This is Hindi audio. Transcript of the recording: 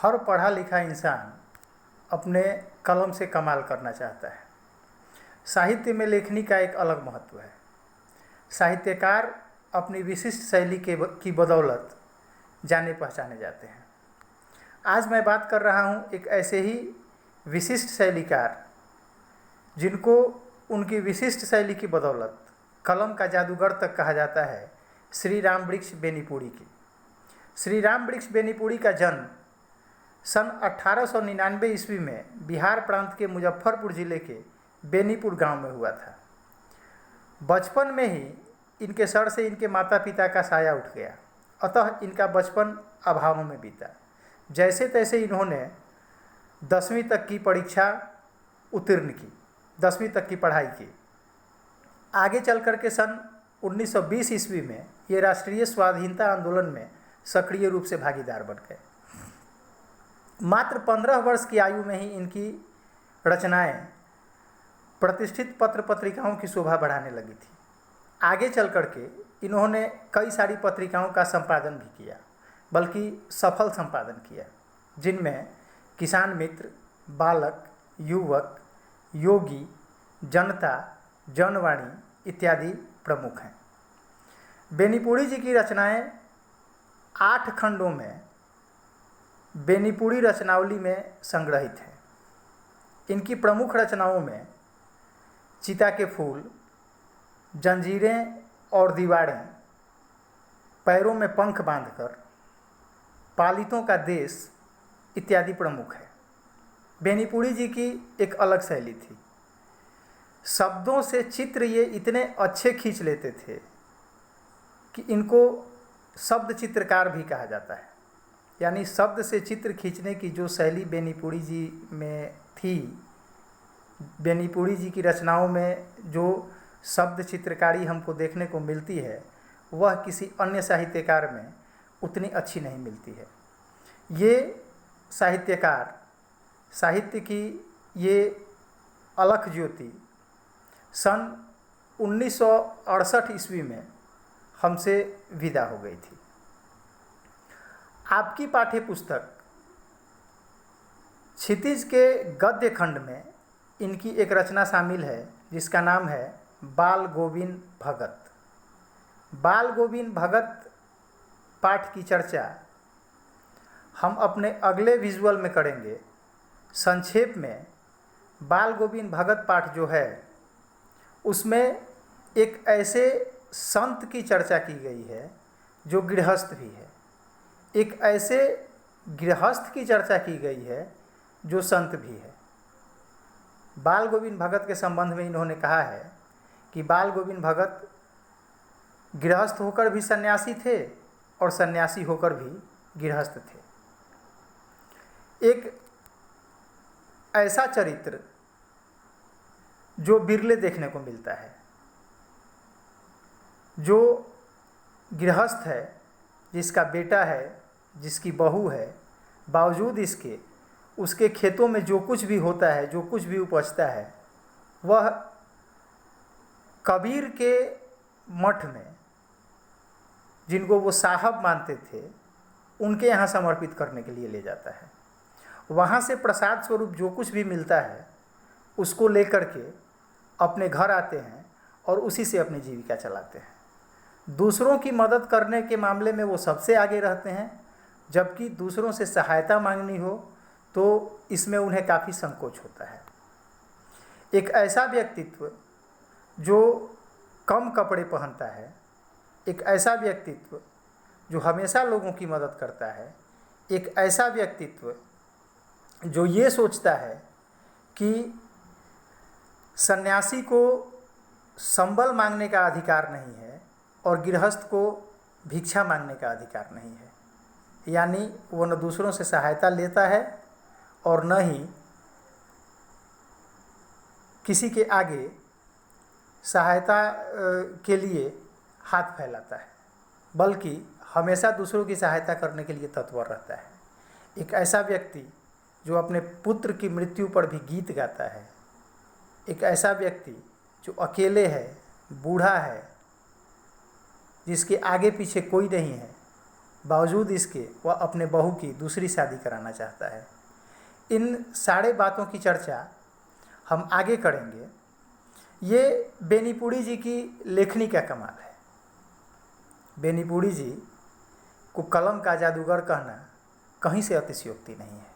हर पढ़ा लिखा इंसान अपने कलम से कमाल करना चाहता है। साहित्य में लेखनी का एक अलग महत्व है। साहित्यकार अपनी विशिष्ट शैली की बदौलत जाने पहचाने जाते हैं। आज मैं बात कर रहा हूँ एक ऐसे ही विशिष्ट शैलीकार जिनको उनकी विशिष्ट शैली की बदौलत कलम का जादूगर तक कहा जाता है, श्री राम वृक्ष बेनीपुरी की। श्री राम वृक्ष बेनीपुरी का जन्म सन 1899 ईस्वी में बिहार प्रांत के मुजफ्फरपुर जिले के बेनीपुर गांव में हुआ था। बचपन में ही इनके सर से इनके माता पिता का साया उठ गया, अतः इनका बचपन अभावों में बीता। जैसे तैसे इन्होंने 10वीं तक की परीक्षा उत्तीर्ण की, 10वीं तक की पढ़ाई की। आगे चल कर के सन 1920 ईस्वी में ये राष्ट्रीय स्वाधीनता आंदोलन में सक्रिय रूप से भागीदार बन गए। मात्र 15 वर्ष की आयु में ही इनकी रचनाएं प्रतिष्ठित पत्र पत्रिकाओं की शोभा बढ़ाने लगी थी। आगे चल कर के इन्होंने कई सारी पत्रिकाओं का संपादन भी किया, बल्कि सफल संपादन किया, जिनमें किसान मित्र, बालक, युवक, योगी, जनता, जनवाणी इत्यादि प्रमुख हैं। बेनीपुरी जी की रचनाएं 8 खंडों में बेनीपुरी रचनावली में संग्रहित है। इनकी प्रमुख रचनाओं में चिता के फूल, जंजीरें और दीवारें, पैरों में पंख बांधकर, पालितों का देश इत्यादि प्रमुख है। बेनीपुरी जी की एक अलग शैली थी। शब्दों से चित्र ये इतने अच्छे खींच लेते थे कि इनको शब्द चित्रकार भी कहा जाता है। यानी शब्द से चित्र खींचने की जो शैली बेनीपुरी जी में थी, बेनीपुरी जी की रचनाओं में जो शब्द चित्रकारी हमको देखने को मिलती है, वह किसी अन्य साहित्यकार में उतनी अच्छी नहीं मिलती है। ये साहित्यकार साहित्य की ये अलख ज्योति सन 1968 ईस्वी में हमसे विदा हो गई थी। आपकी पाठ्य पुस्तक क्षितिज के गद्य खंड में इनकी एक रचना शामिल है, जिसका नाम है बाल गोविंद भगत। बाल गोविंद भगत पाठ की चर्चा हम अपने अगले विजुअल में करेंगे। संक्षेप में बाल गोविंद भगत पाठ जो है, उसमें एक ऐसे संत की चर्चा की गई है जो गृहस्थ भी है, एक ऐसे गृहस्थ की चर्चा की गई है जो संत भी है। बाल गोविंद भगत के संबंध में इन्होंने कहा है कि बाल गोविंद भगत गृहस्थ होकर भी सन्यासी थे और सन्यासी होकर भी गृहस्थ थे। एक ऐसा चरित्र जो बिरले देखने को मिलता है, जो गृहस्थ है, जिसका बेटा है, जिसकी बहू है, बावजूद इसके उसके खेतों में जो कुछ भी होता है, जो कुछ भी उपजता है, वह कबीर के मठ में, जिनको वो साहब मानते थे, उनके यहाँ समर्पित करने के लिए ले जाता है। वहाँ से प्रसाद स्वरूप जो कुछ भी मिलता है उसको लेकर के अपने घर आते हैं और उसी से अपनी जीविका चलाते हैं। दूसरों की मदद करने के मामले में वो सबसे आगे रहते हैं, जबकि दूसरों से सहायता मांगनी हो तो इसमें उन्हें काफ़ी संकोच होता है। एक ऐसा व्यक्तित्व जो कम कपड़े पहनता है, एक ऐसा व्यक्तित्व जो हमेशा लोगों की मदद करता है, एक ऐसा व्यक्तित्व जो ये सोचता है कि सन्यासी को संबल मांगने का अधिकार नहीं है और गृहस्थ को भिक्षा मांगने का अधिकार नहीं है। यानी वो न दूसरों से सहायता लेता है और न ही किसी के आगे सहायता के लिए हाथ फैलाता है, बल्कि हमेशा दूसरों की सहायता करने के लिए तत्पर रहता है। एक ऐसा व्यक्ति जो अपने पुत्र की मृत्यु पर भी गीत गाता है, एक ऐसा व्यक्ति जो अकेले है, बूढ़ा है, जिसके आगे पीछे कोई नहीं है, बावजूद इसके वह अपने बहू की दूसरी शादी कराना चाहता है। इन सारे बातों की चर्चा हम आगे करेंगे। ये बेनीपुरी जी की लेखनी का कमाल है। बेनीपुरी जी को कलम का जादूगर कहना कहीं से अतिशयोक्ति नहीं है।